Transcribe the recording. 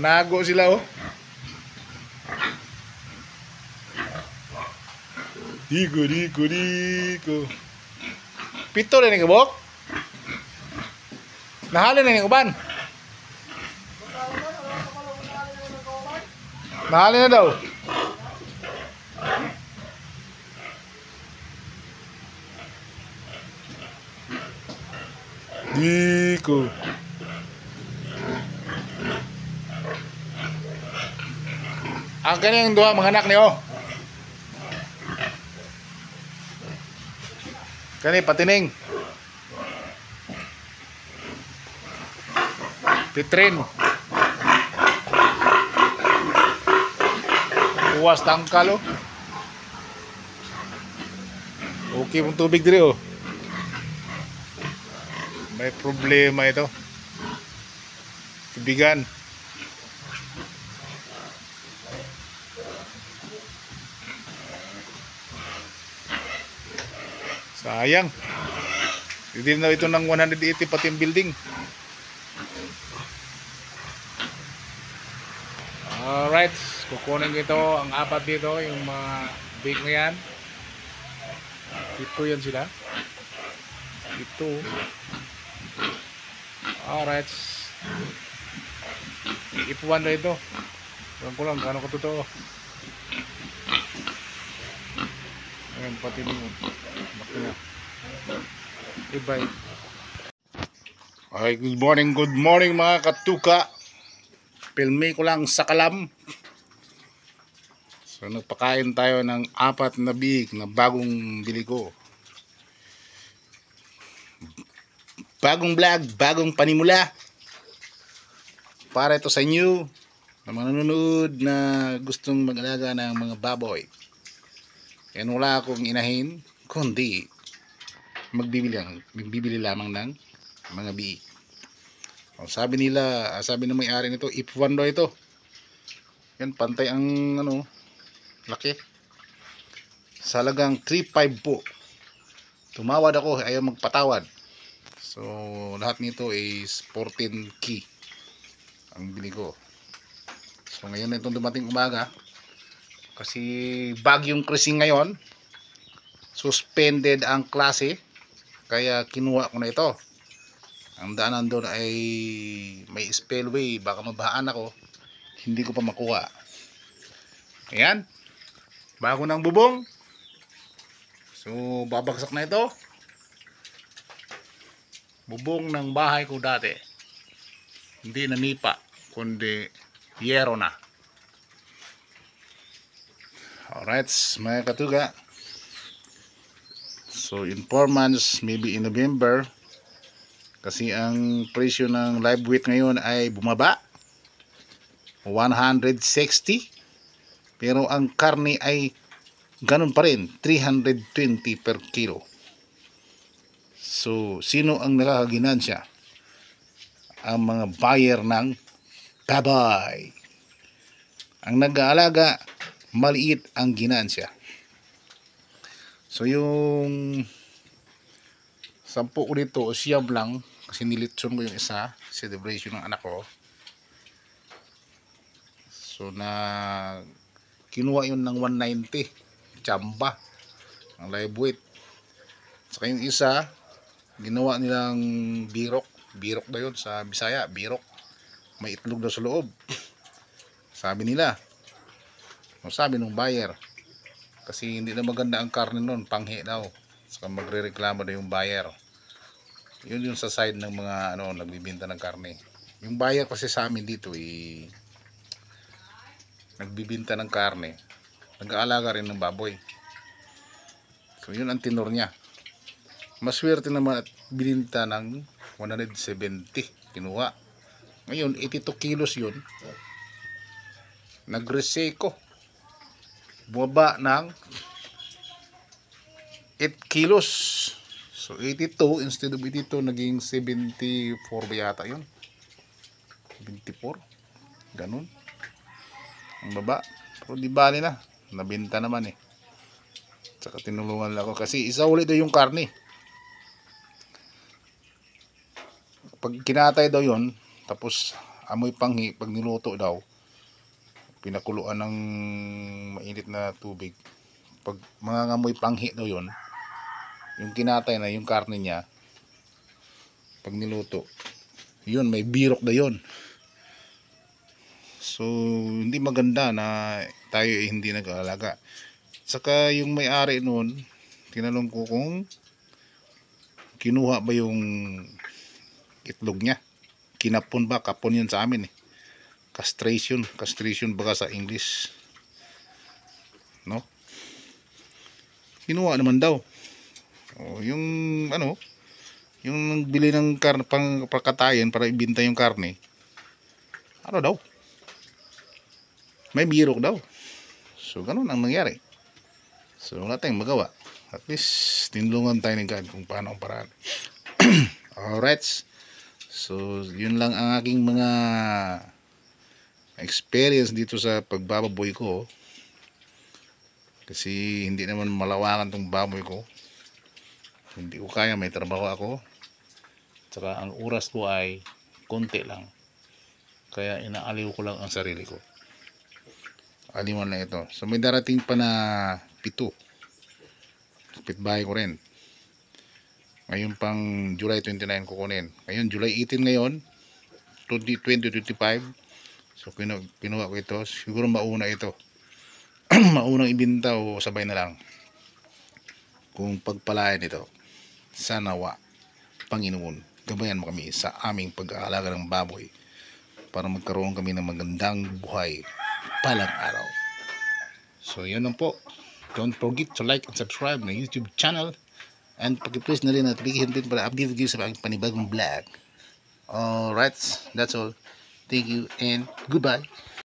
Nanago sila oh. Diko. Pito rin yung kabok. Nahalin na yung uban. Nahalin na daw. Diko. Ang kanyang duha mga anak niyo. Kani patining. Pitrin. Puwas tangkal oh. Okay pong tubig diri oh. May problema ito. Tubigan. Sayang. Hindi na ito ng 180 pati yung building. Alright, kukunin ko ito, ang apat dito, yung mga big na yan. Ito yan sila. Ito. Alright. Iipuan na ito. Huwag ko lang, kano ko totoo. Ayan, pati mo. Bakit na. Goodbye. Okay, good morning mga katuka. Filmi ko lang sa kalam. So nagpakain tayo ng 4 na big na bagong bili ko. Bagong vlog, bagong panimula. Para ito sa inyo na mga nanonood na gustong mag-alaga ng mga baboy. Yan, wala akong inahin kundi magbibili lamang ng mga big. Sabi ng may-ari nito, if1 daw ito. Yan, pantay ang laki. Sa halagang 3.5 po. Tumawad ako, ayaw magpatawad. So, lahat nito is 14K ang bili ko. So, ngayon na itong dumating umaga. Kasi bagyong cruising ngayon. Suspended ang klase. Kaya kinuha ko na ito. Ang daanan doon ay may spillway, baka mabahaan ako, hindi ko pa makuha. Ayan, bago ng bubong. So babagsak na ito. Bubong ng bahay ko dati, hindi na nipa kundi yero na. Alright mga katuga. So in 4 months, maybe in November, kasi ang presyo ng live weight ngayon ay bumaba 160, pero ang karne ay ganun pa rin, 320 per kilo. So sino ang nakakaginansya? Ang mga buyer ng baboy. Ang nag-aalaga, maliit ang ginansya. So yung 10 ko dito, siyam lang. Kasi nilitson ko yung isa, celebration ng anak ko. So kinuha yun ng 190 chamba ang live weight. Saka yung isa ginawa nilang birok daw yun sa Bisaya, birok, may itlog daw sa loob. Sabi nila, sabi ng buyer, kasi hindi na maganda ang karne nun, panghi daw. Saka magre-reklamo daw yung buyer. Yun yung sa side ng mga nagbibenta ng karne. Yung buyer kasi sa amin dito nagbibenta ng karne, nag-aalaga rin ng baboy. So yun ang tinor niya. Maswerte naman at bininta ng 170 kinuha. Ngayon 82 kilos yun, nagreseko, bumaba ng 8 kilos. So 82 instead of 82 naging 74 ba yata yun, 74 ganun ang baba. Pero di bali na, nabenta naman eh. Tsaka tinulungan lang ako kasi isa ulit daw yung karne. Pag kinatay daw yun, tapos amoy panghi pag niluto daw, pinakuluan ng mainit na tubig. Pag mangangamoy panghi daw yon, yung kinatay na yung karne niya, pag niluto, yun may birok na yon. So hindi maganda na tayo hindi nag-aalaga. Saka yung may-ari noon, tinanong ko kung kinuha ba yung itlog niya. Kinapon ba? Kapon yun sa amin eh. Castration baka sa English, no? Kinuha naman daw. O, yung ano, yung bili ng karne pang pakatayan para ibenta yung karne, ano daw, may birok daw. So ganun ang nangyari. So wala tayong magawa. At least tinulungan tayo ng God kung paano ang paraan. Alright. So yun lang ang aking mga experience dito sa pagbababoy ko. Kasi hindi naman malawakan tong baboy ko. Hindi ko kaya, may trabaho ako. Tsaka ang oras ko ay konti lang. Kaya inaaliw ko lang ang sarili ko. Aliwan na ito. So may darating pa na 7. Kapitbahay ko rin. Ngayon pang July 29 kukunin. Ngayon July 18 ngayon, 2025. So kinuha ko ito. Siguro mauna ito. Maunang ibinta o sabay na lang. Kung pagpalain ito, sanawa, Panginoon, gabayan mo kami sa aming pag-aalaga ng baboy para magkaroon kami ng magandang buhay palang araw. So yun lang po. Don't forget to like and subscribe na YouTube channel, and pag-press na rin at bigyan din para update kayo sa aking panibagong vlog. Alright, that's all. Thank you and goodbye.